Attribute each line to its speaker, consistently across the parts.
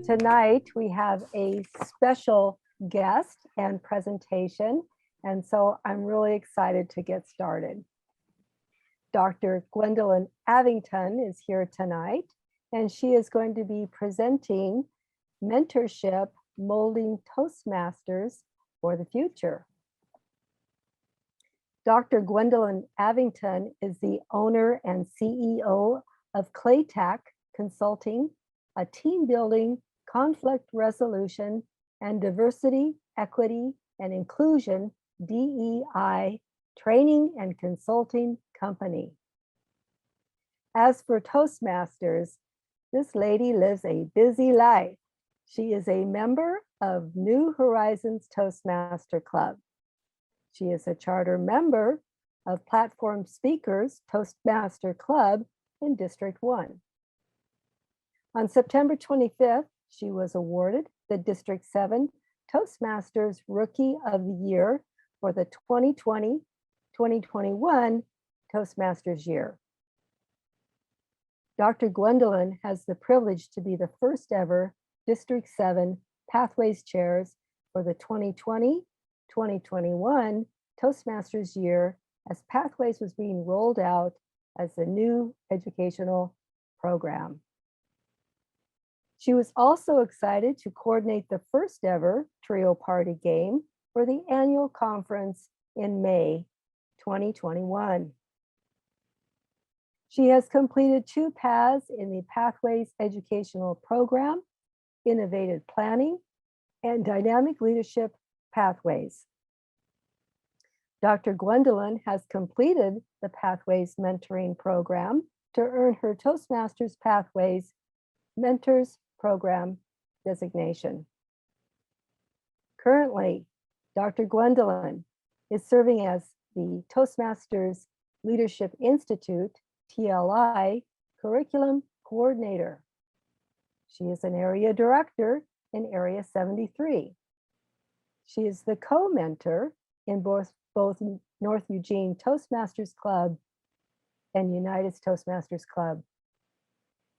Speaker 1: tonight we have a special guest and presentation, and so I'm really excited to get started. Dr. Gwen Avington is here tonight, and she is going to be presenting Mentorship Molding Toastmasters for the Future. Dr. Gwen Avington is the owner and CEO of Claytac Consulting, a team building, conflict resolution, and diversity, equity, and inclusion DEI training and consulting company. As for Toastmasters, this lady lives a busy life. She is a member of New Horizons Toastmaster Club. She is a charter member of Platform Speakers Toastmaster Club in District 1. On September 25th, she was awarded the District 7 Toastmasters Rookie of the Year for the 2020-2021 Toastmasters year. Dr. Gwen has the privilege to be the first ever District 7 Pathways Chairs for the 2020-2021 Toastmasters year as Pathways was being rolled out as the new educational program. She was also excited to coordinate the first ever trio party game for the annual conference in May 2021. She has completed 2 paths in the Pathways educational program, Innovative Planning and Dynamic Leadership Pathways. Dr. Gwen has completed the Pathways mentoring program to earn her Toastmasters Pathways Mentors Program designation. Currently, Dr. Gwen is serving as the Toastmasters Leadership Institute, TLI, Curriculum Coordinator. She is an area director in Area 73. She is the co-mentor in both North Eugene Toastmasters Club and United Toastmasters Club.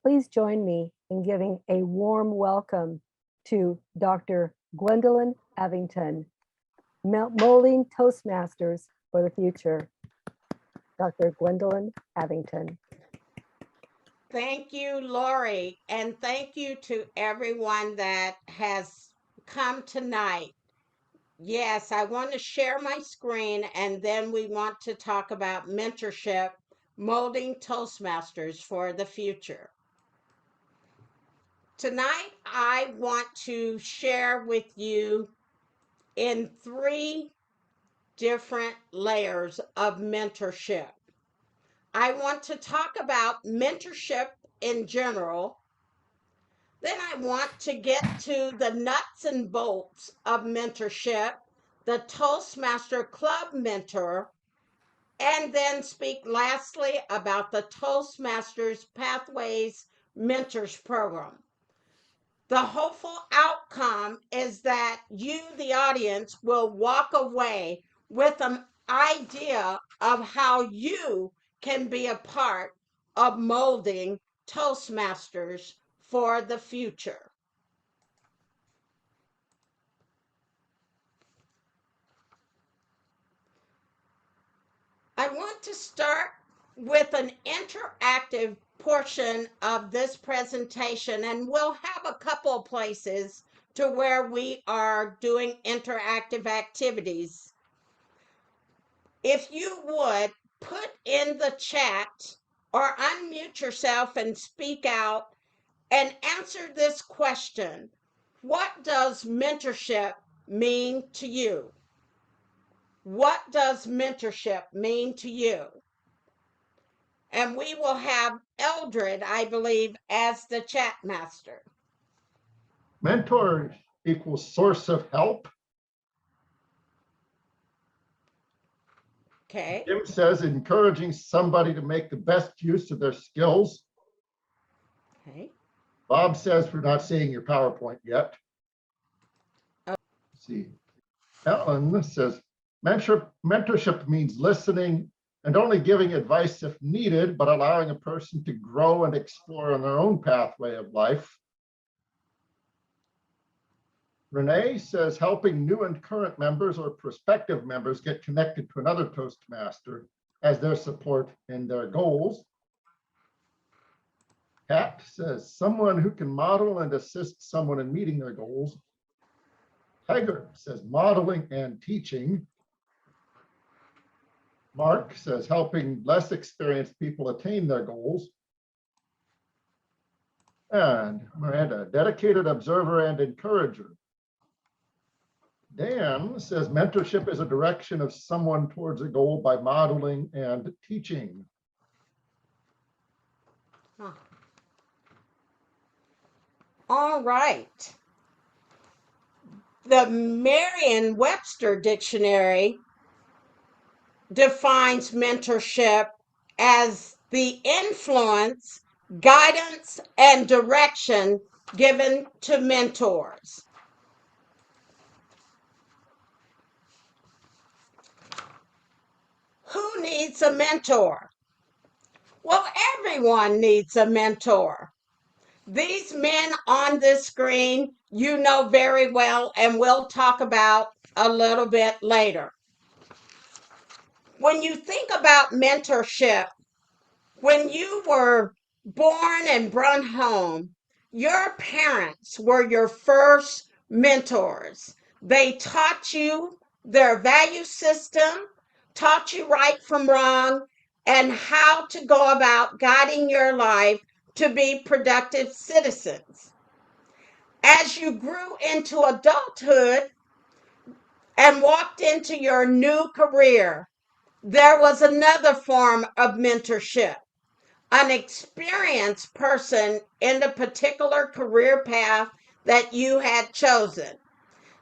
Speaker 1: Please join me in giving a warm welcome to Dr. Gwen Avington, Molding Toastmasters for the Future. Dr. Gwen Avington.
Speaker 2: Thank you, Lori, and thank you to everyone that has come tonight. Yes, I want to share my screen, and then we want to talk about mentorship, molding Toastmasters for the future. Tonight, I want to share with you in 3 different layers of mentorship. I want to talk about mentorship in general. Then I want to get to the nuts and bolts of mentorship, the Toastmaster Club mentor, and then speak lastly about the Toastmasters Pathways Mentors Program. The hopeful outcome is that you, the audience, will walk away with an idea of how you can be a part of molding Toastmasters for the future. I want to start with an interactive portion of this presentation, and we'll have a couple of places to where we are doing interactive activities. If you would put in the chat or unmute yourself and speak out and answer this question: what does mentorship mean to you? What does mentorship mean to you? And we will have Eldred, I believe, as the chat master.
Speaker 3: Mentor equals source of help.
Speaker 2: Okay.
Speaker 3: Jim says encouraging somebody to make the best use of their skills.
Speaker 2: Okay.
Speaker 3: Bob says we're not seeing your PowerPoint yet.
Speaker 2: Oh.
Speaker 3: Let's see. Ellen says mentorship means listening and only giving advice if needed, but allowing a person to grow and explore on their own pathway of life. Renee says helping new and current members or prospective members get connected to another Toastmaster as their support in their goals. Pat says someone who can model and assist someone in meeting their goals. Tiger says modeling and teaching. Mark says helping less experienced people attain their goals. And Miranda, dedicated observer and encourager. Dan says mentorship is a direction of someone towards a goal by modeling and teaching.
Speaker 2: Huh. All right. The Merriam-Webster dictionary defines mentorship as the influence, guidance, and direction given to mentors. Who needs a mentor? Well, everyone needs a mentor. These men on this screen, you know very well, and we'll talk about a little bit later. When you think about mentorship, when you were born and brought home, your parents were your first mentors. They taught you their value system, taught you right from wrong, and how to go about guiding your life to be productive citizens. As you grew into adulthood and walked into your new career, there was another form of mentorship. An experienced person in the particular career path that you had chosen.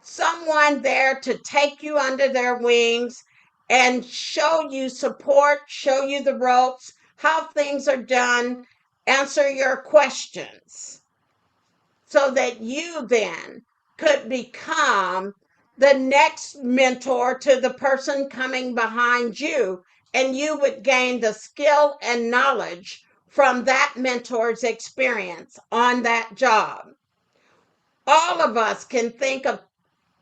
Speaker 2: Someone there to take you under their wings and show you support, show you the ropes, how things are done, answer your questions, so that you then could become the next mentor to the person coming behind you, and you would gain the skill and knowledge from that mentor's experience on that job. All of us can think of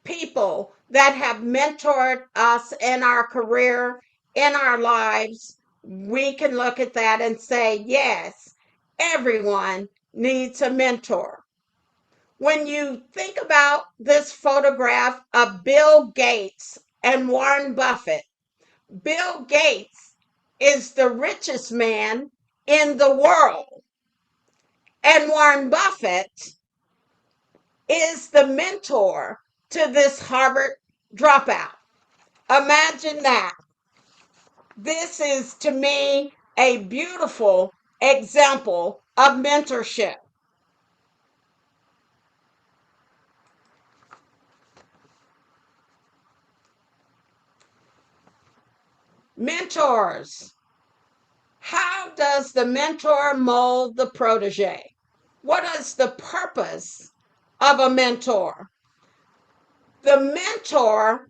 Speaker 2: people that have mentored us in our career, in our lives. We can look at that and say, yes, everyone needs a mentor. When you think about this photograph of Bill Gates and Warren Buffett, Bill Gates is the richest man in the world, and Warren Buffett is the mentor to this Harvard dropout. Imagine that. This is, to me, a beautiful example of mentorship. Mentors. How does the mentor mold the protege? What is the purpose of a mentor? The mentor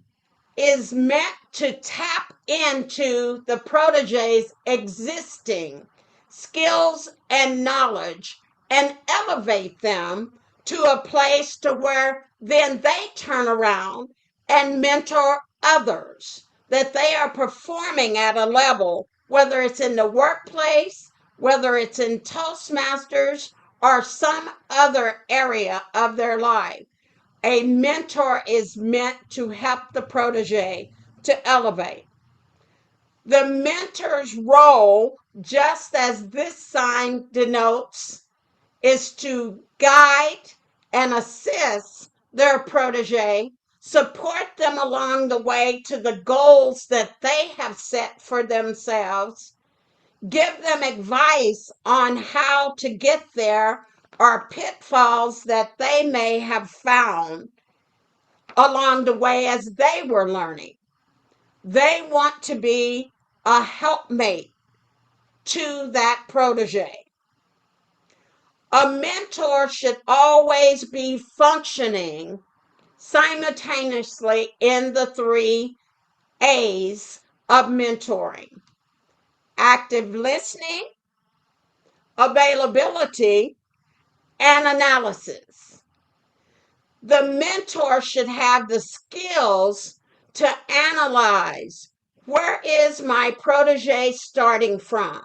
Speaker 2: is meant to tap into the protege's existing skills and knowledge and elevate them to a place to where then they turn around and mentor others, that they are performing at a level, whether it's in the workplace, whether it's in Toastmasters, or some other area of their life. A mentor is meant to help the protege to elevate. The mentor's role, just as this sign denotes, is to guide and assist their protege, support them along the way to the goals that they have set for themselves, give them advice on how to get there or pitfalls that they may have found along the way as they were learning. They want to be a helpmate to that protege. A mentor should always be functioning simultaneously in the 3 A's of mentoring: active listening, availability, and analysis. The mentor should have the skills to analyze, where is my protege starting from?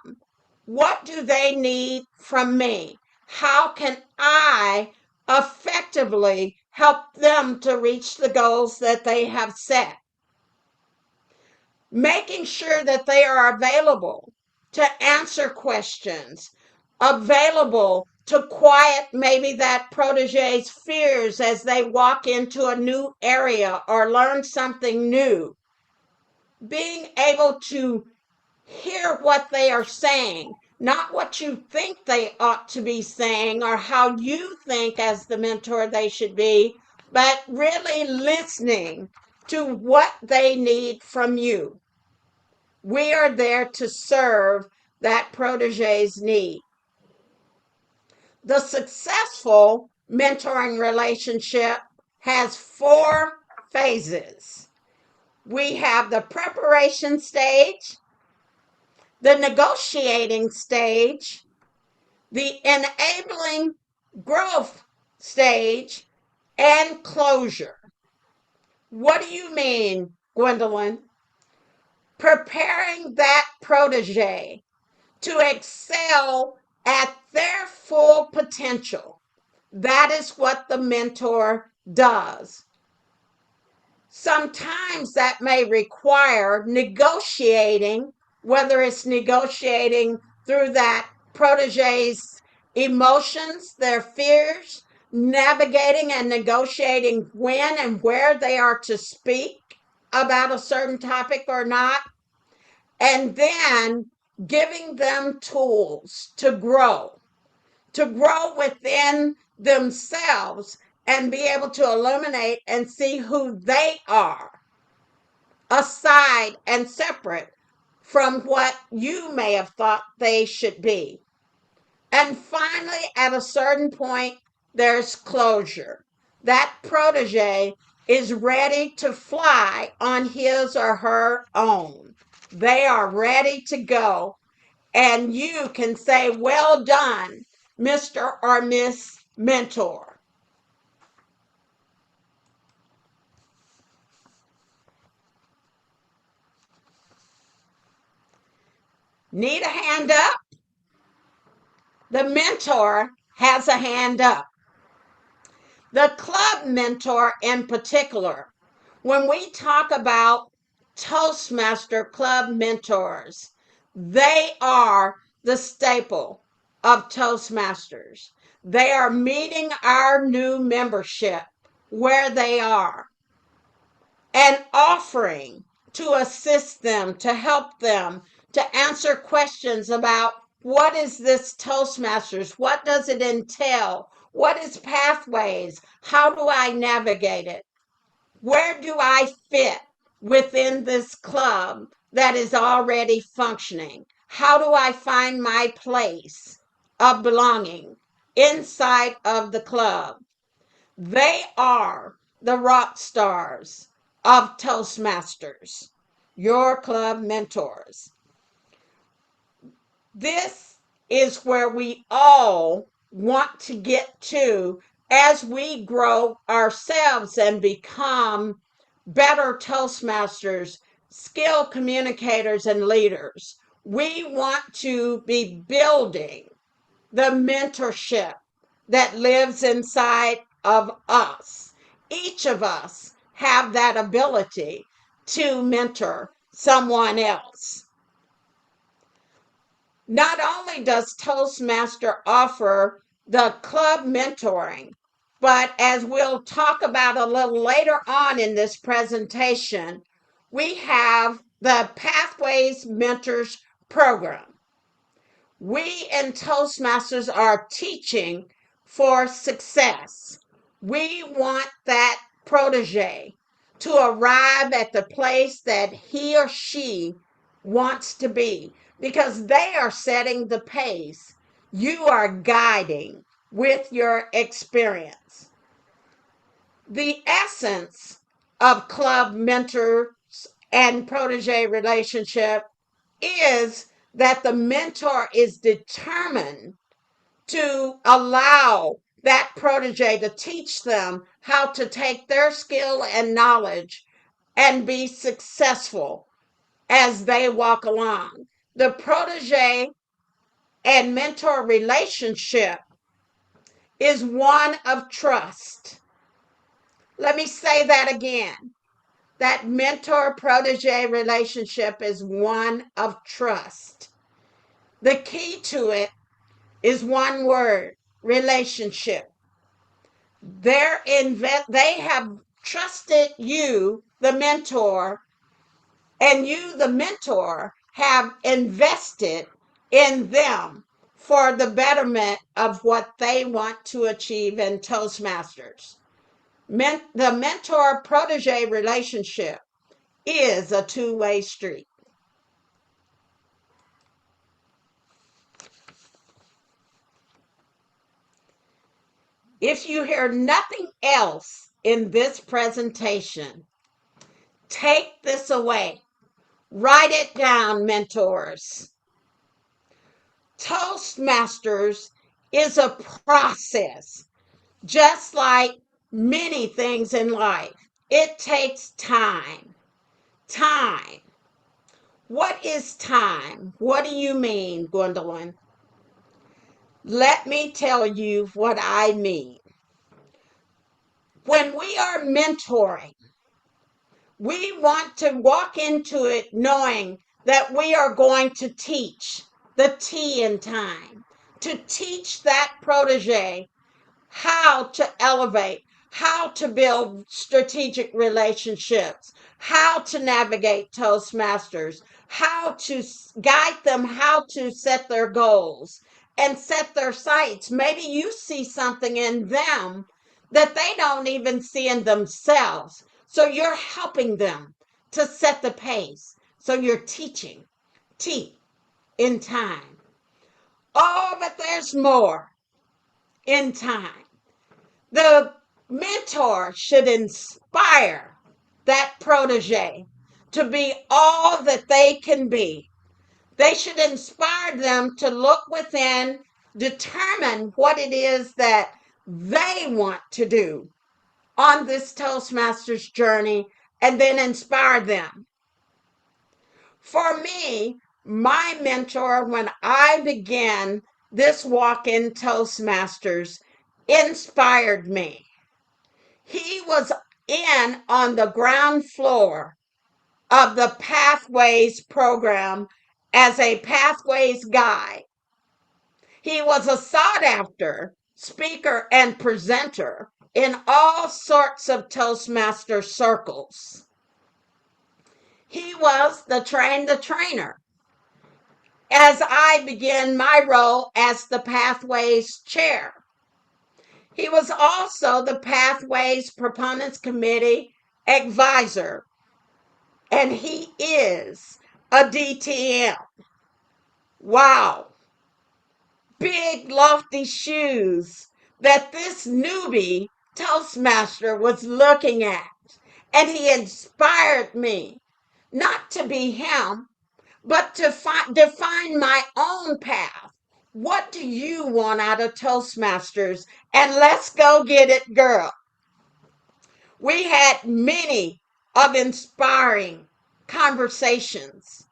Speaker 2: What do they need from me? How can I effectively help them to reach the goals that they have set? Making sure that they are available to answer questions, available to quiet maybe that protege's fears as they walk into a new area or learn something new. Being able to hear what they are saying, not what you think they ought to be saying or how you think as the mentor they should be, but really listening to what they need from you. We are there to serve that protege's need. The successful mentoring relationship has 4 phases. We have the preparation stage, the negotiating stage, the enabling growth stage, and closure. What do you mean, Gwendolyn? Preparing that protege to excel at their full potential. That is what the mentor does. Sometimes that may require negotiating, whether it's negotiating through that protege's emotions, their fears, navigating and negotiating when and where they are to speak about a certain topic or not, and then giving them tools to grow within themselves and be able to illuminate and see who they are, aside and separate from what you may have thought they should be. And finally, at a certain point, there's closure. That protege is ready to fly on his or her own. They are ready to go, and you can say, well done, Mr. or Miss Mentor. Need a hand up? The mentor has a hand up. The club mentor in particular, when we talk about Toastmaster club mentors, they are the staple of Toastmasters. They are meeting our new membership where they are and offering to assist them, to help them, to answer questions about what is this Toastmasters? What does it entail? What is pathways? How do I navigate it? Where do I fit within this club that is already functioning? How do I find my place of belonging inside of the club? They are the rock stars of Toastmasters, your club mentors. This is where we all want to get to as we grow ourselves and become better Toastmasters, skilled communicators, and leaders. We want to be building the mentorship that lives inside of us. Each of us have that ability to mentor someone else. Not only does Toastmaster offer the club mentoring, but as we'll talk about a little later on in this presentation, we have the Pathways Mentors program. We in Toastmasters are teaching for success. We want that protege to arrive at the place that he or she wants to be because they are setting the pace. You are guiding with your experience. The essence of club mentors and protege relationship is that the mentor is determined to allow that protege to teach them how to take their skill and knowledge and be successful as they walk along. The protege and mentor relationship is one of trust. Let me say that again. That mentor protege relationship is one of trust. The key to it is one word: relationship. They have trusted you, the mentor, and you, the mentor, have invested in them for the betterment of what they want to achieve in Toastmasters. The mentor protege relationship is a two-way street. If you hear nothing else in this presentation, take this away. Write it down, mentors. Toastmasters is a process, just like many things in life. It takes time. Time. What is time? What do you mean, Gwendolyn? Let me tell you what I mean. When we are mentoring, we want to walk into it knowing that we are going to teach the T in time, to teach that protege how to elevate, how to build strategic relationships, how to navigate Toastmasters, how to guide them, how to set their goals and set their sights. Maybe you see something in them that they don't even see in themselves. So you're helping them to set the pace. So you're teaching T in time. Oh, but there's more in time. The mentor should inspire that protege to be all that they can be. They should inspire them to look within, determine what it is that they want to do on this Toastmasters journey, and then inspire them. For me, my mentor, when I began this walk in Toastmasters, inspired me. He was in on the ground floor of the Pathways program as a Pathways guide. He was a sought after speaker and presenter in all sorts of Toastmaster circles. He was the trainer as I began my role as the Pathways chair. He was also the Pathways Proponents Committee advisor, and he is a DTM. Wow. Big, lofty shoes that this newbie Toastmaster was looking at. And he inspired me not to be him, but to define my own path. What do you want out of Toastmasters? And let's go get it, girl. We had many of inspiring conversations,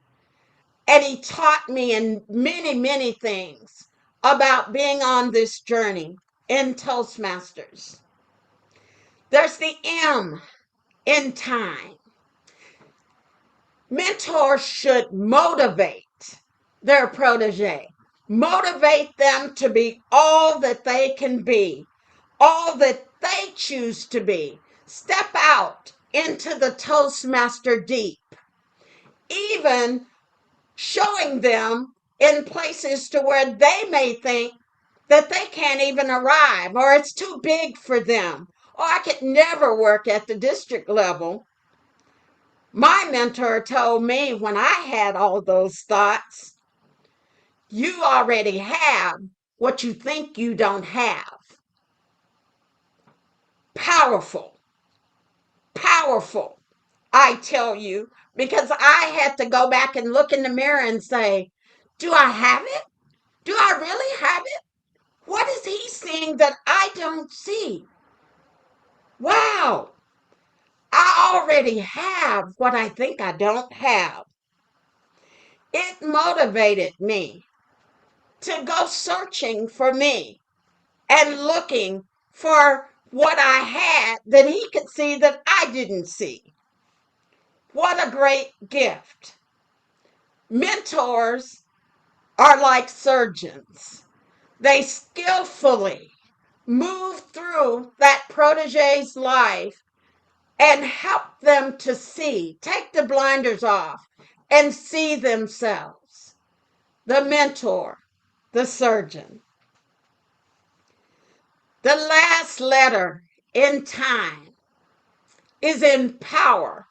Speaker 2: and he taught me in many, many things about being on this journey in Toastmasters. There's the M in time. Mentors should motivate their protege, motivate them to be all that they can be, all that they choose to be. Step out into the Toastmaster deep, even showing them in places to where they may think that they can't even arrive, or it's too big for them, or I could never work at the district level. My mentor told me when I had all those thoughts, you already have what you think you don't have. Powerful. Powerful, I tell you, because I had to go back and look in the mirror and say, do I have it? Do I really have it? What is he seeing that I don't see? Wow, I already have what I think I don't have. It motivated me to go searching for me and looking for what I had that he could see that I didn't see. What a great gift. Mentors are like surgeons. They skillfully move through that protege's life and help them to see, take the blinders off and see themselves. The mentor, the surgeon. The last letter in time is in power.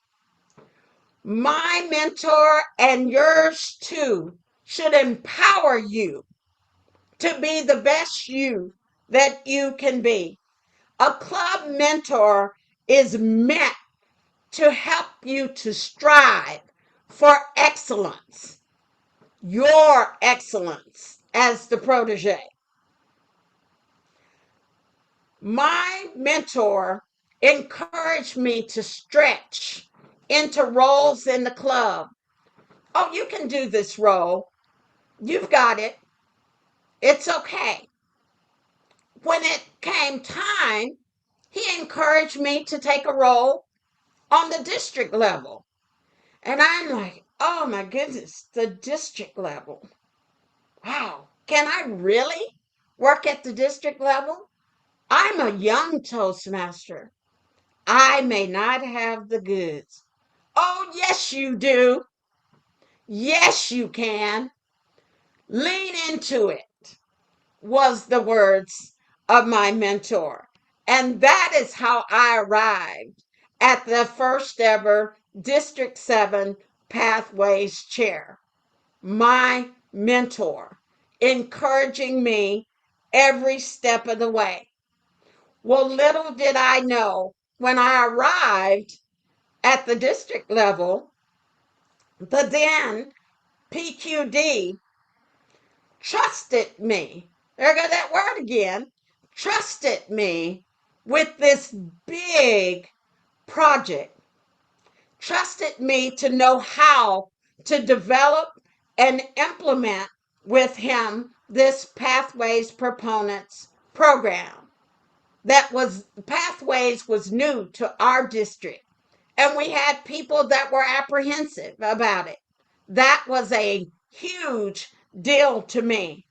Speaker 2: My mentor and yours too should empower you to be the best you that you can be. A club mentor is meant to help you to strive for excellence, your excellence as the protege. My mentor encouraged me to stretch into roles in the club. Oh, you can do this role. You've got it. It's okay. When it came time, he encouraged me to take a role on the district level. And I'm like, oh my goodness, the district level. Wow, can I really work at the district level? I'm a young Toastmaster. I may not have the goods. Oh, yes, you do. Yes, you can. Lean into it, was the words of my mentor. And that is how I arrived at the first ever District 7 Pathways Chair. My mentor, encouraging me every step of the way. Well, little did I know when I arrived at the district level, the then PQD trusted me. There goes that word again. Trusted me with this big project. Trusted me to know how to develop and implement with him this Pathways Proponents program. That was Pathways was new to our district, and we had people that were apprehensive about it. That was a huge deal to me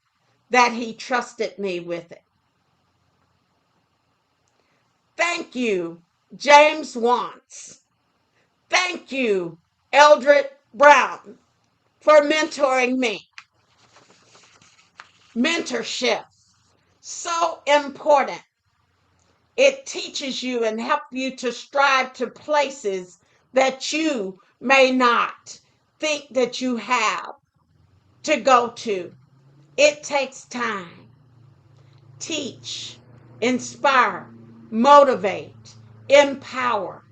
Speaker 2: that he trusted me with it. Thank you, James Wants. Thank you, Eldred Brown, for mentoring me. Mentorship, so important. It teaches you and helps you to strive to places that you may not think that you have to go to. It takes time. Teach, inspire, motivate, empower.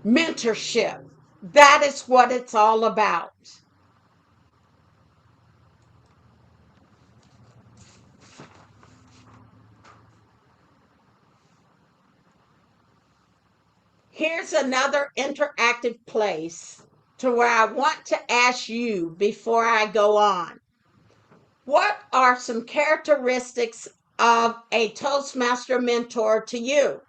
Speaker 2: Mentorship. That is what it's all about. Here's another interactive place to where I want to ask you before I go on. What are some characteristics of a Toastmaster mentor to you?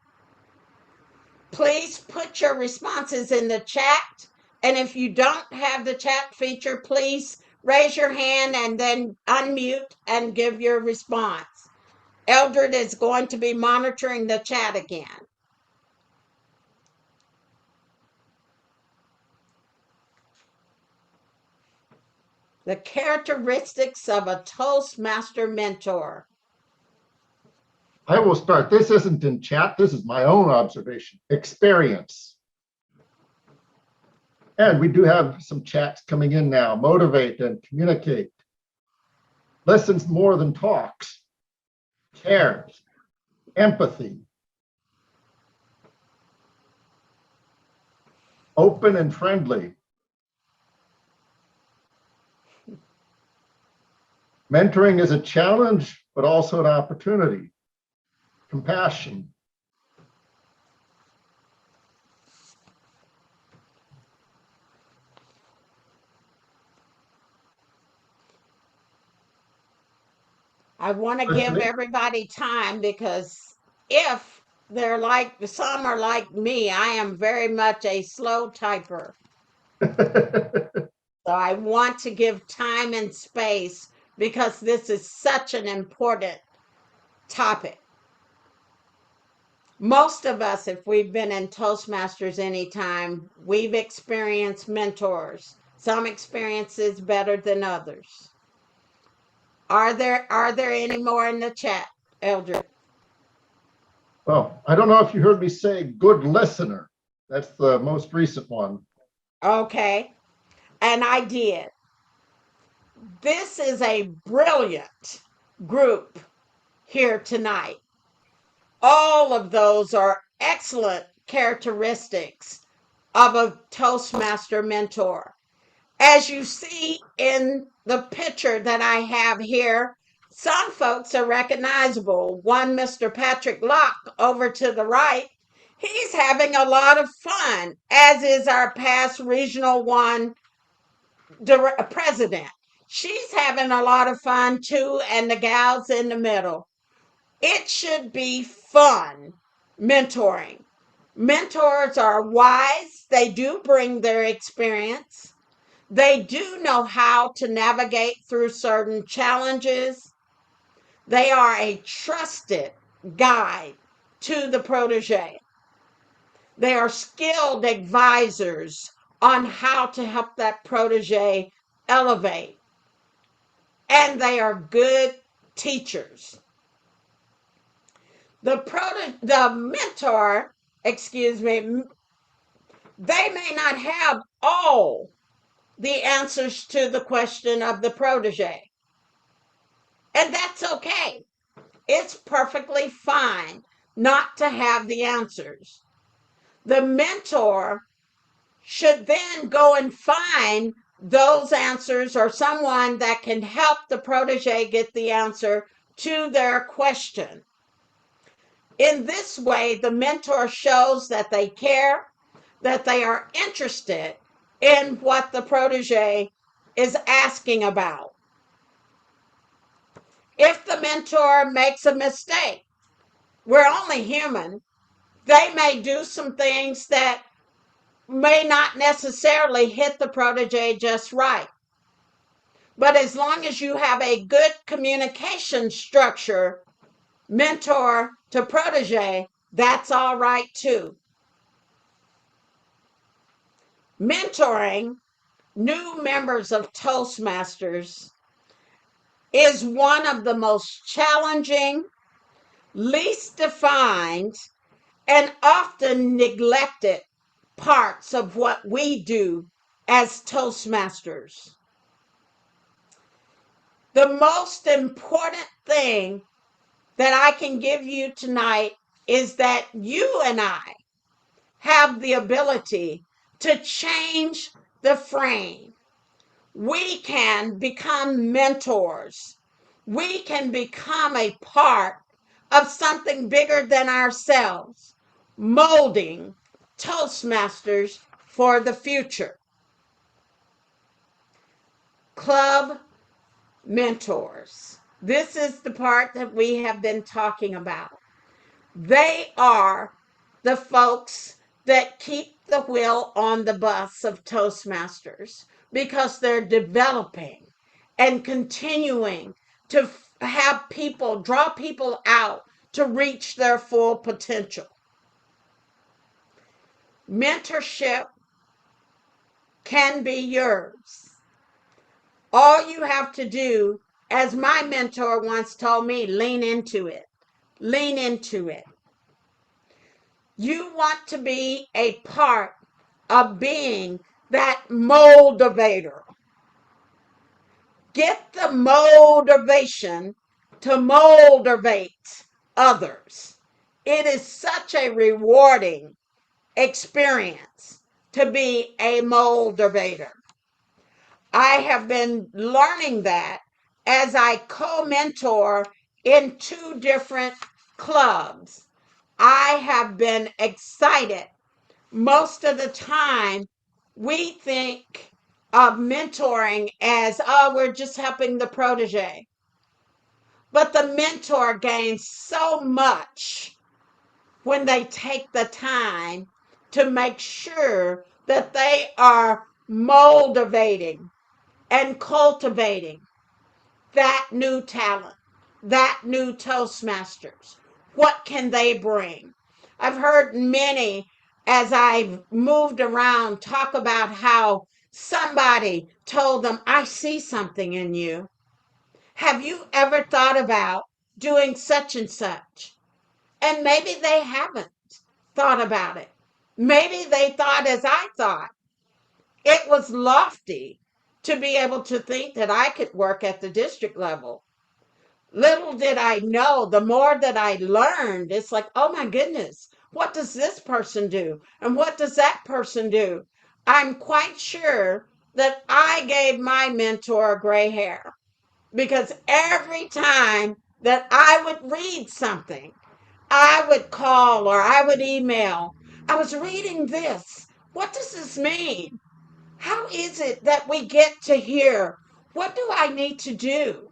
Speaker 2: Please put your responses in the chat. And if you don't have the chat feature, please raise your hand and then unmute and give your response. Eldred is going to be monitoring the chat again. The characteristics of a Toastmaster mentor.
Speaker 3: I will start. This isn't in chat. This is my own observation. Experience. And we do have some chats coming in now. Motivate and communicate. Listens more than talks. Cares. Empathy. Open and friendly. Mentoring is a challenge but also an opportunity, compassion.
Speaker 2: I want to give everybody time because if they're like, some are like me, I am very much a slow typer. So I want to give time and space because this is such an important topic. Most of us, if we've been in Toastmasters anytime, we've experienced mentors. Some experiences better than others. Are there any more in the chat, Eldred?
Speaker 3: Well, I don't know if you heard me say good listener. That's the most recent one.
Speaker 2: Okay, and I did. This is a brilliant group here tonight. All of those are excellent characteristics of a Toastmaster mentor. As you see in the picture that I have here, some folks are recognizable. One, Mr. Patrick Locke over to the right, he's having a lot of fun, as is our past Regional 1 president. She's having a lot of fun too, and the gals in the middle. It should be fun mentoring. Mentors are wise, they do bring their experience. They do know how to navigate through certain challenges. They are a trusted guide to the protege. They are skilled advisors on how to help that protege elevate. And they are good teachers. The mentor, excuse me, they may not have all the answers to the question of the protege. And that's okay. It's perfectly fine not to have the answers. The mentor should then go and find those answers or someone that can help the protege get the answer to their question. In this way, the mentor shows that they care, that they are interested in what the protege is asking about. If the mentor makes a mistake, we're only human, they may do some things that may not necessarily hit the protege just right. But as long as you have a good communication structure, mentor to protege, that's all right too. Mentoring new members of Toastmasters is one of the most challenging, least defined, and often neglected parts of what we do as Toastmasters. The most important thing that I can give you tonight is that you and I have the ability to change the frame. We can become mentors. We can become a part of something bigger than ourselves, molding Toastmasters for the future. Club mentors. This is the part that we have been talking about. They are the folks that keep the wheel on the bus of Toastmasters because they're developing and continuing to have people, draw people out to reach their full potential. Mentorship can be yours. All you have to do, as my mentor once told me, lean into it. Lean into it. You want to be a part of being that motivator. Get the motivation to motivate others. It is such a rewarding experience to be a motivator. I have been learning that as I co-mentor in 2 different clubs. I have been excited. Most of the time, we think of mentoring as, oh, we're just helping the protege. But the mentor gains so much when they take the time to make sure that they are motivating and cultivating that new talent, that new Toastmasters. What can they bring? I've heard many, as I've moved around, talk about how somebody told them, I see something in you. Have you ever thought about doing such and such? And maybe they haven't thought about it. Maybe they thought as I thought. It was lofty to be able to think that I could work at the district level. Little did I know, the more that I learned, it's like, oh my goodness, what does this person do? And what does that person do? I'm quite sure that I gave my mentor gray hair because every time that I would read something, I would call or I would email. I was reading this. What does this mean? How is it that we get to here? What do I need to do?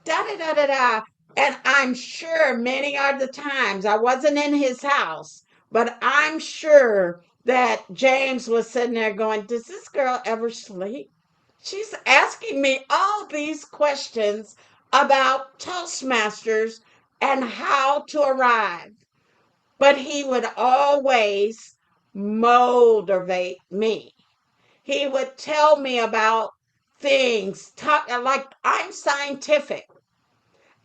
Speaker 2: Da da da da da. And I'm sure many are the times I wasn't in his house, but I'm sure that James was sitting there going, does this girl ever sleep? She's asking me all these questions about Toastmasters and how to arrive. But he would always motivate me. He would tell me about things, talk like I'm scientific.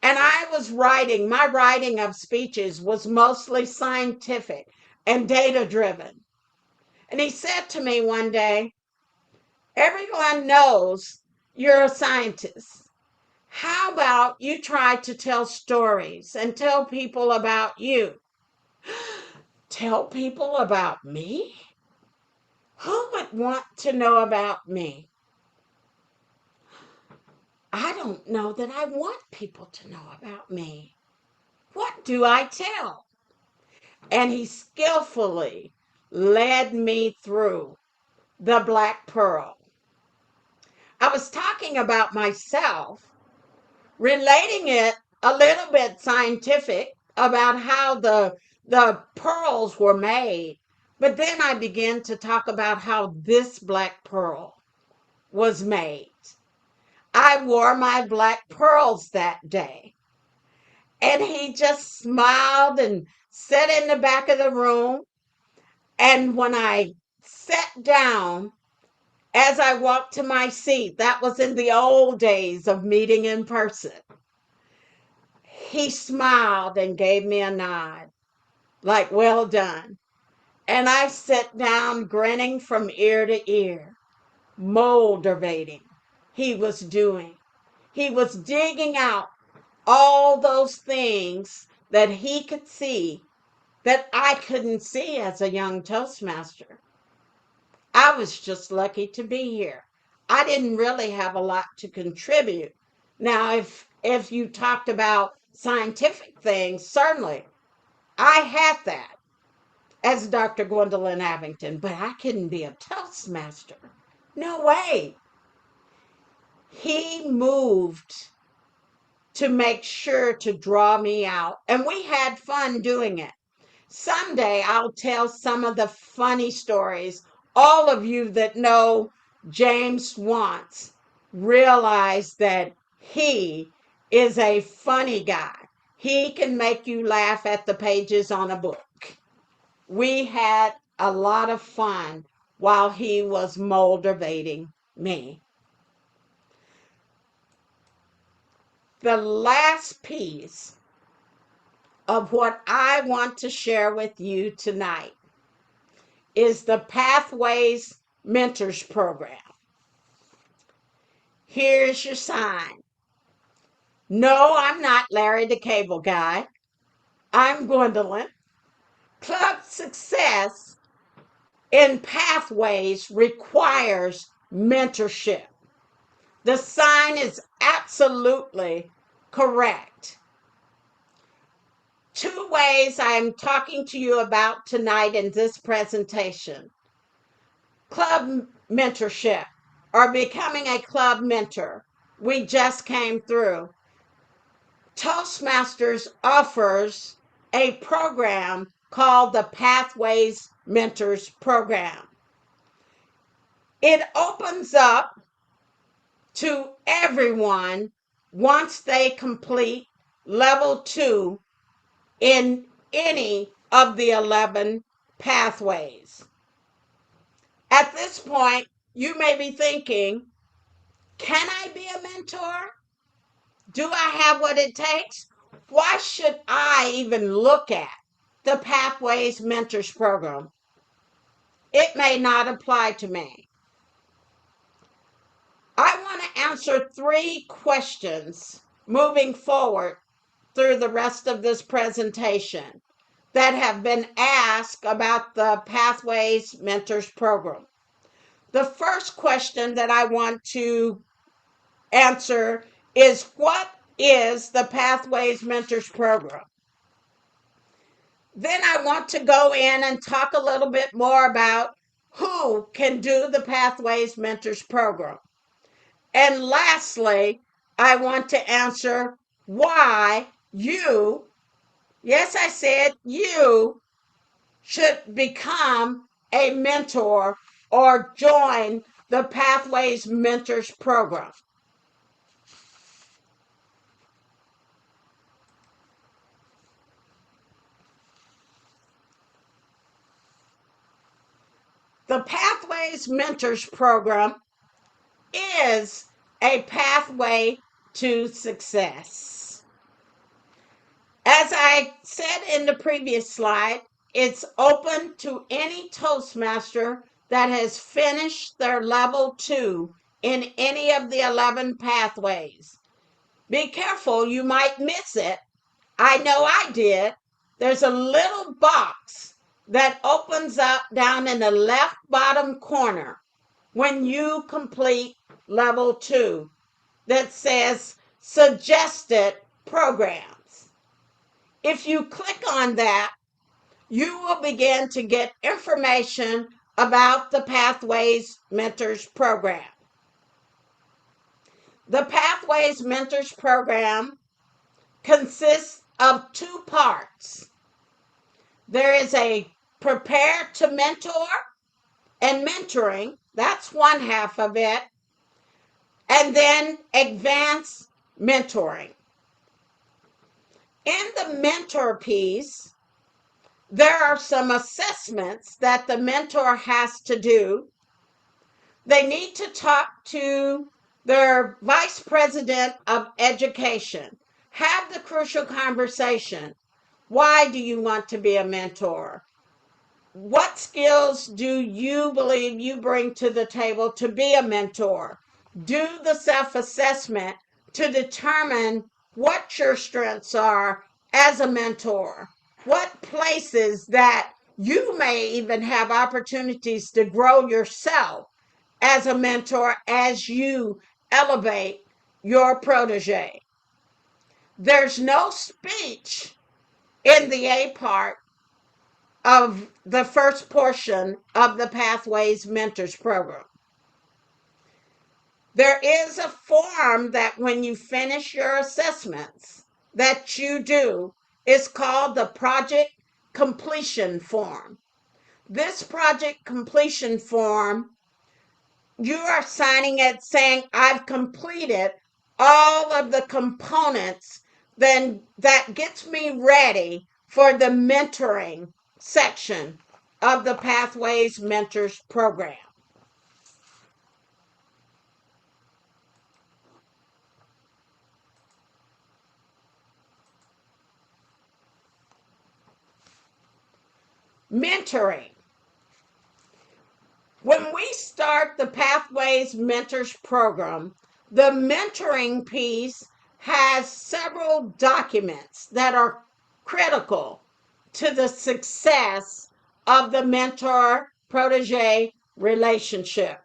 Speaker 2: And I was writing, my writing of speeches was mostly scientific and data driven. And he said to me one day, everyone knows you're a scientist. How about you try to tell stories and tell people about you? Tell people about me? Who would want to know about me? I don't know that I want people to know about me. What do I tell? And he skillfully led me through the Black Pearl. I was talking about myself, relating it a little bit scientific about how the pearls were made. But then I began to talk about how this black pearl was made. I wore my black pearls that day. And he just smiled and sat in the back of the room. And when I sat down, as I walked to my seat, that was in the old days of meeting in person, he smiled and gave me a nod, like, well done. And I sat down grinning from ear to ear, motivating. He was doing. He was digging out all those things that he could see that I couldn't see as a young Toastmaster. I was just lucky to be here. I didn't really have a lot to contribute. Now, if you talked about scientific things, certainly I had that as Dr. Gwen Avington, but I couldn't be a Toastmaster. No way. He moved to make sure to draw me out, and we had fun doing it. Someday I'll tell some of the funny stories. All of you that know James Wants realize that he is a funny guy. He can make you laugh at the pages on a book. We had a lot of fun while he was motivating me. The last piece of what I want to share with you tonight is the Pathways Mentors Program. Here's your sign. No, I'm not Larry the Cable Guy. I'm Gwendolyn. Club success in Pathways requires mentorship. The sign is absolutely correct. two ways I'm talking to you about tonight in this presentation. Club mentorship, or becoming a club mentor. We just came through. Toastmasters offers a program called the Pathways Mentors Program. It opens up to everyone once they complete level 2 in any of the 11 pathways. At this point, you may be thinking, can I be a mentor? Do I have what it takes? Why should I even look at the Pathways Mentors Program? It may not apply to me. I want to answer 3 questions moving forward through the rest of this presentation that have been asked about the Pathways Mentors Program. The first question that I want to answer is, what is the Pathways Mentors Program? Then I want to go in and talk a little bit more about who can do the Pathways Mentors Program. And lastly, I want to answer why you, yes, I said you, should become a mentor or join the Pathways Mentors Program. The Pathways Mentors Program is a pathway to success. As I said in the previous slide, it's open to any Toastmaster that has finished their level 2 in any of the 11 pathways. Be careful, you might miss it. I know I did. There's a little box that opens up down in the left bottom corner when you complete level 2 that says suggested programs. If you click on that, you will begin to get information about the Pathways Mentors Program. The Pathways Mentors Program consists of 2 parts. There is a prepare to mentor and mentoring, that's one half of it, and then advanced mentoring. In the mentor piece, there are some assessments that the mentor has to do. They need to talk to their vice president of education, have the crucial conversation. Why do you want to be a mentor? What skills do you believe you bring to the table to be a mentor? Do the self-assessment to determine what your strengths are as a mentor. What places that you may even have opportunities to grow yourself as a mentor as you elevate your protege. There's no speech in the A part of the first portion of the Pathways Mentors Program. There is a form that when you finish your assessments that you do is called the Project Completion Form. This Project Completion Form, you are signing it saying, I've completed all of the components then that gets me ready for the mentoring section of the Pathways Mentors Program. Mentoring. When we start the Pathways Mentors Program, the mentoring piece has several documents that are critical to the success of the mentor-protege relationship.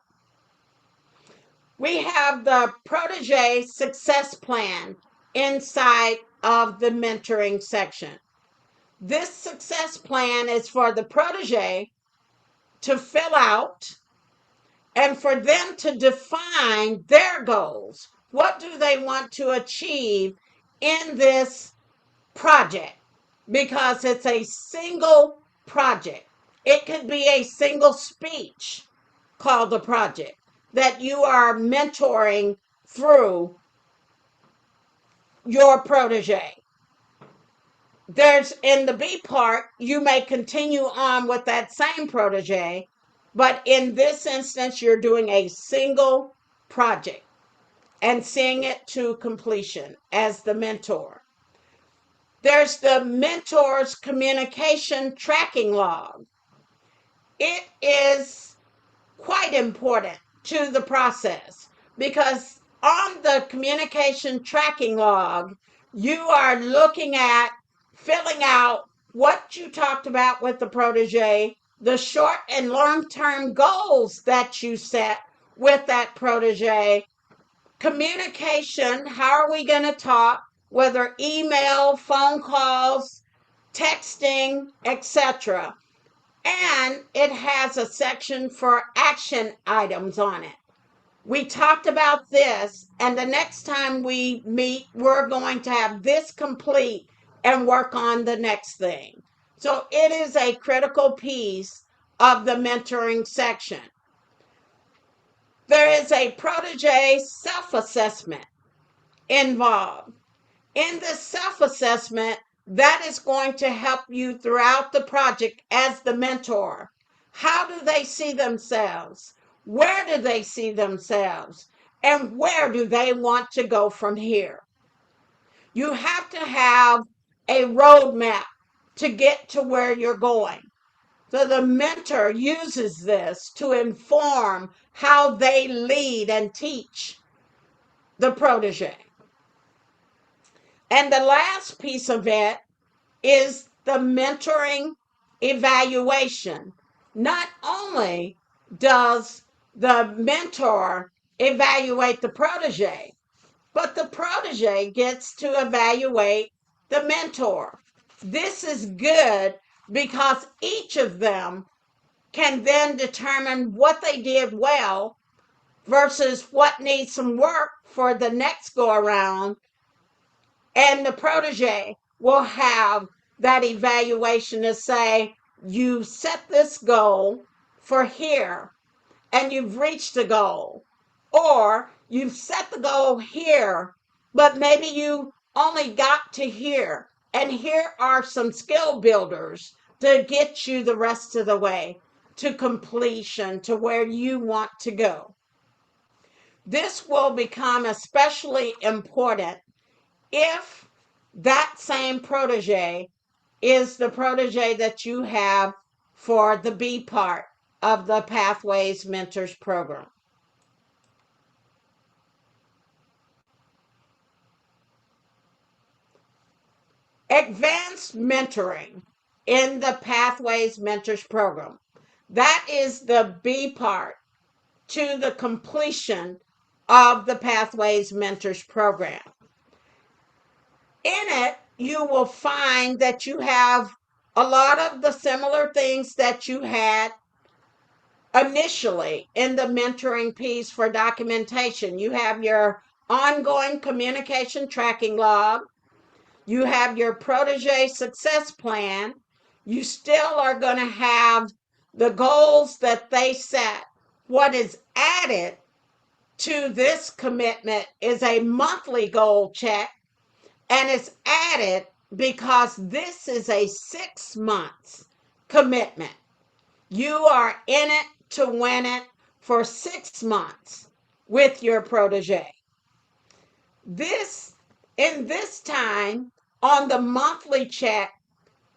Speaker 2: We have the protege success plan inside of the mentoring section. This success plan is for the protege to fill out and for them to define their goals. What do they want to achieve in this project? Because it's a single project. It could be a single speech called a project that you are mentoring through your protege. There's in the B part, you may continue on with that same protege, but in this instance, you're doing a single project and seeing it to completion as the mentor. There's the mentor's communication tracking log. It is quite important to the process because on the communication tracking log, you are looking at filling out what you talked about with the protege, the short and long-term goals that you set with that protege, communication, how are we going to talk, whether email, phone calls, texting, etc. And it has a section for action items on it. We talked about this, and the next time we meet, we're going to have this complete and work on the next thing. So it is a critical piece of the mentoring section. There is a protege self-assessment involved. In this self-assessment, that is going to help you throughout the project as the mentor. How do they see themselves? Where do they see themselves? And where do they want to go from here? You have to have a roadmap to get to where you're going. So the mentor uses this to inform how they lead and teach the protege. And the last piece of it is the mentoring evaluation. Not only does the mentor evaluate the protege, but the protege gets to evaluate the mentor. This is good because each of them can then determine what they did well versus what needs some work for the next go around. And the protege will have that evaluation to say, you set this goal for here and you've reached the goal. Or you've set the goal here, but maybe you only got to here. And here are some skill builders to get you the rest of the way to completion, to where you want to go. This will become especially important if that same protege is the protege that you have for the B part of the Pathways Mentors program. Advanced mentoring in the Pathways Mentors program. That is the B part to the completion of the Pathways Mentors program. In it, you will find that you have a lot of the similar things that you had initially in the mentoring piece for documentation. You have your ongoing communication tracking log. You have your protege success plan. You still are going to have the goals that they set. What is added to this commitment is a monthly goal check. And it's added because this is a 6 months commitment. You are in it to win it for 6 months with your protege. In this time, on the monthly check,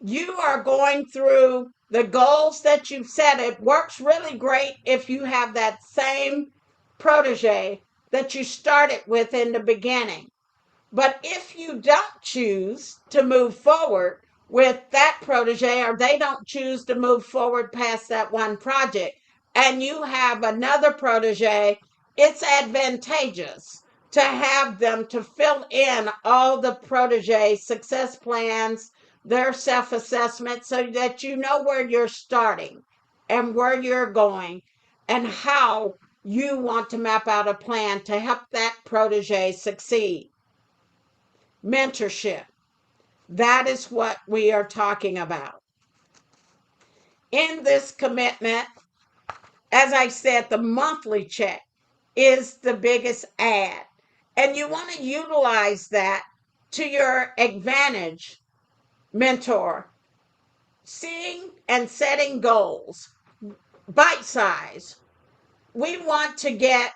Speaker 2: you are going through the goals that you've set. It works really great if you have that same protege that you started with in the beginning. But if you don't choose to move forward with that protege, or they don't choose to move forward past that one project, and you have another protege, it's advantageous to have them to fill in all the protege success plans, their self-assessment so that you know where you're starting and where you're going and how you want to map out a plan to help that protege succeed. Mentorship. That is what we are talking about. In this commitment, as I said, the monthly check is the biggest add. And you want to utilize that to your advantage, mentor. Seeing and setting goals, bite size. We want to get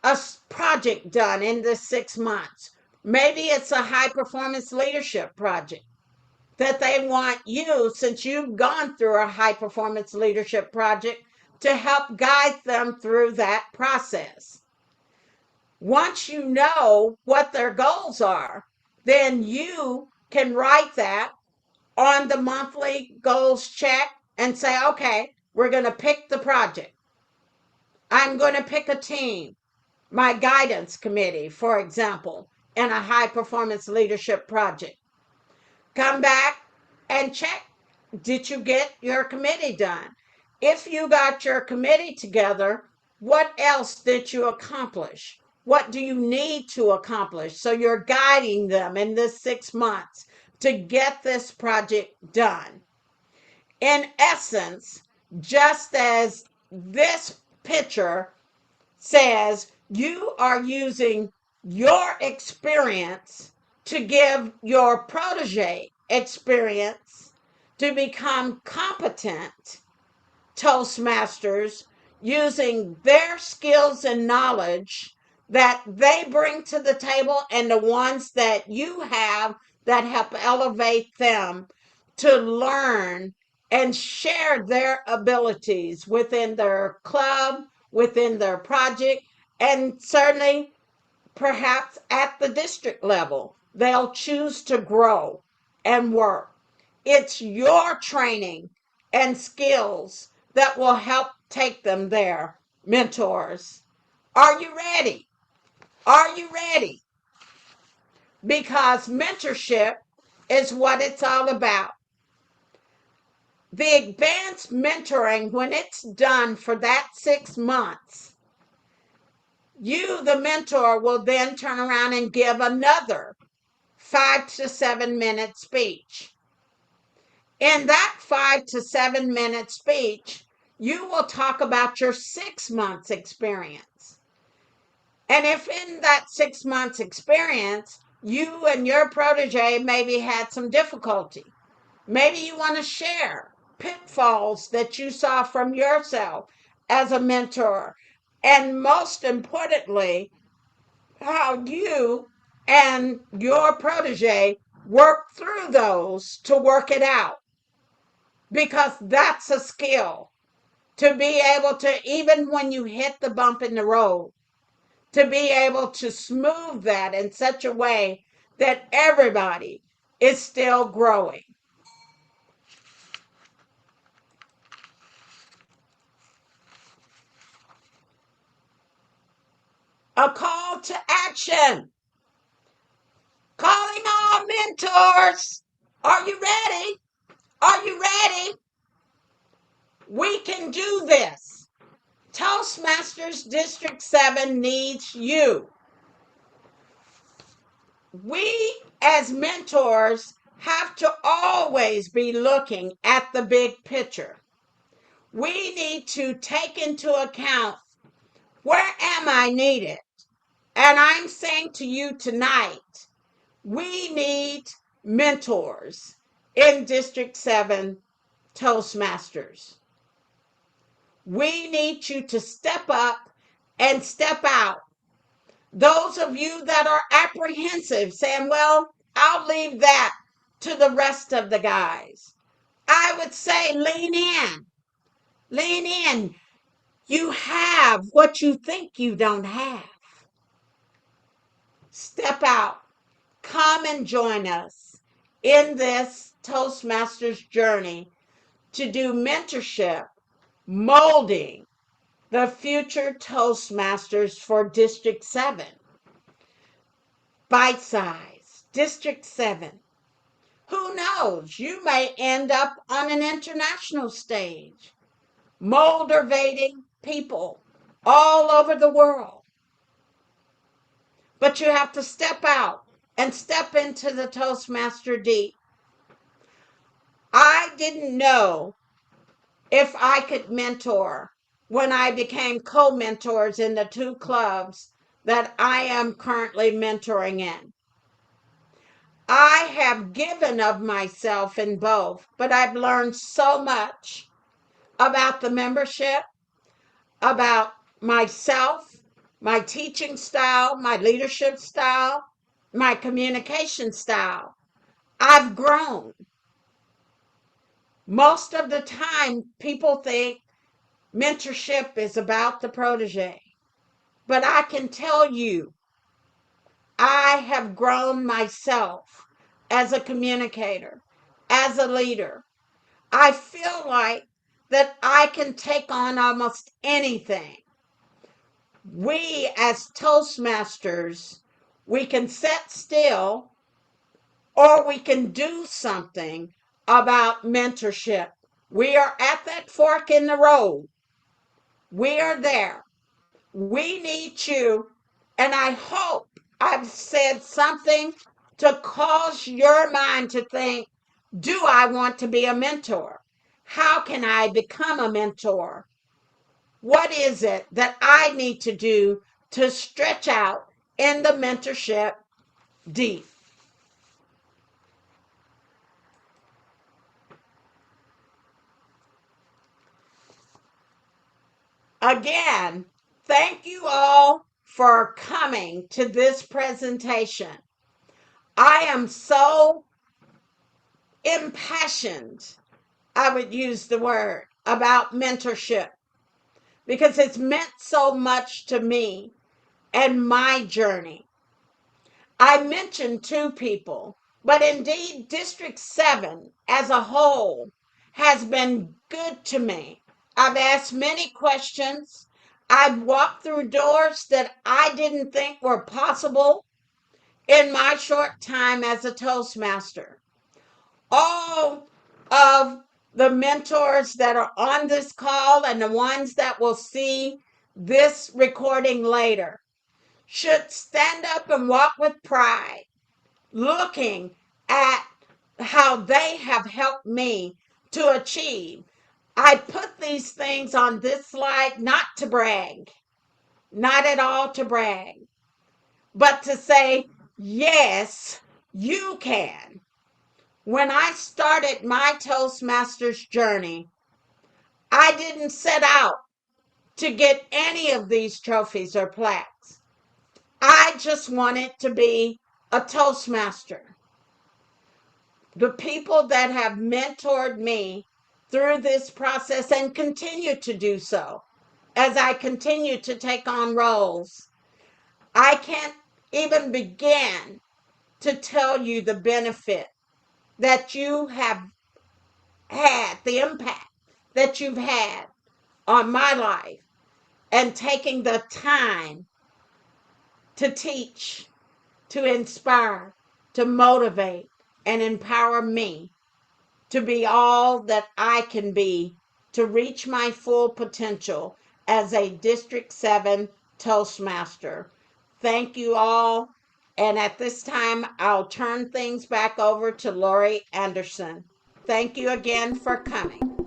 Speaker 2: a project done in this 6 months. Maybe it's a high performance leadership project that they want you, since you've gone through a high performance leadership project, to help guide them through that process. Once you know what their goals are, then you can write that on the monthly goals check and say, okay, we're going to pick the project. I'm going to pick a team, my guidance committee, for example, in a high performance leadership project. Come back and check. Did you get your committee done? If you got your committee together, what else did you accomplish? What do you need to accomplish? So you're guiding them in this 6 months to get this project done. In essence, just as this picture says, you are using your experience to give your protege experience to become competent Toastmasters using their skills and knowledge that they bring to the table and the ones that you have that help elevate them to learn and share their abilities within their club, within their project, and certainly perhaps at the district level. They'll choose to grow and work. It's your training and skills that will help take them there, mentors. Are you ready? Are you ready? Because mentorship is what it's all about. The advanced mentoring, when it's done for that 6 months, you, the mentor, will then turn around and give another 5 to 7 minute speech. In that 5 to 7 minute speech, you will talk about your 6 months experience. And if in that 6 months experience, you and your protege maybe had some difficulty, maybe you want to share pitfalls that you saw from yourself as a mentor. And most importantly, how you and your protege work through those to work it out. Because that's a skill, to be able to, even when you hit the bump in the road, to be able to smooth that in such a way that everybody is still growing. A call to action. Calling all mentors. Are you ready? Are you ready? We can do this. Toastmasters District 7 needs you. We as mentors have to always be looking at the big picture. We need to take into account, where am I needed? And I'm saying to you tonight, we need mentors in District 7 Toastmasters. We need you to step up and step out. Those of you that are apprehensive, saying, well, I'll leave that to the rest of the guys, I would say lean in. Lean in. You have what you think you don't have. Step out. Come and join us in this Toastmasters journey to do mentorship, molding the future Toastmasters for District 7. Bite size, District 7. Who knows? You may end up on an international stage, motivating people all over the world. But you have to step out and step into the Toastmaster deep. I didn't know if I could mentor when I became co-mentors in the two clubs that I am currently mentoring in. I have given of myself in both, but I've learned so much about the membership, about myself, my teaching style, my leadership style, my communication style. I've grown. Most of the time, people think mentorship is about the protege. But I can tell you, I have grown myself as a communicator, as a leader. I feel like that I can take on almost anything. We as Toastmasters, we can sit still or we can do something about mentorship. We are at that fork in the road. We are there. We need you. And I hope I've said something to cause your mind to think, do I want to be a mentor? How can I become a mentor? What is it that I need to do to stretch out in the mentorship deep? Again, thank you all for coming to this presentation. I am so impassioned, I would use the word, about mentorship because it's meant so much to me and my journey. I mentioned two people, but indeed, District 7 as a whole has been good to me. I've asked many questions. I've walked through doors that I didn't think were possible in my short time as a Toastmaster. All of the mentors that are on this call and the ones that will see this recording later should stand up and walk with pride, looking at how they have helped me to achieve. I put these things on this slide not to brag, not at all to brag, but to say, yes, you can. When I started my Toastmasters journey, I didn't set out to get any of these trophies or plaques. I just wanted to be a Toastmaster. The people that have mentored me through this process and continue to do so as I continue to take on roles, I can't even begin to tell you the benefit that you have had, the impact that you've had on my life, and taking the time to teach, to inspire, to motivate, and empower me to be all that I can be to reach my full potential as a District 7 Toastmaster. Thank you all. And at this time, I'll turn things back over to Lori Anderson. Thank you again for coming.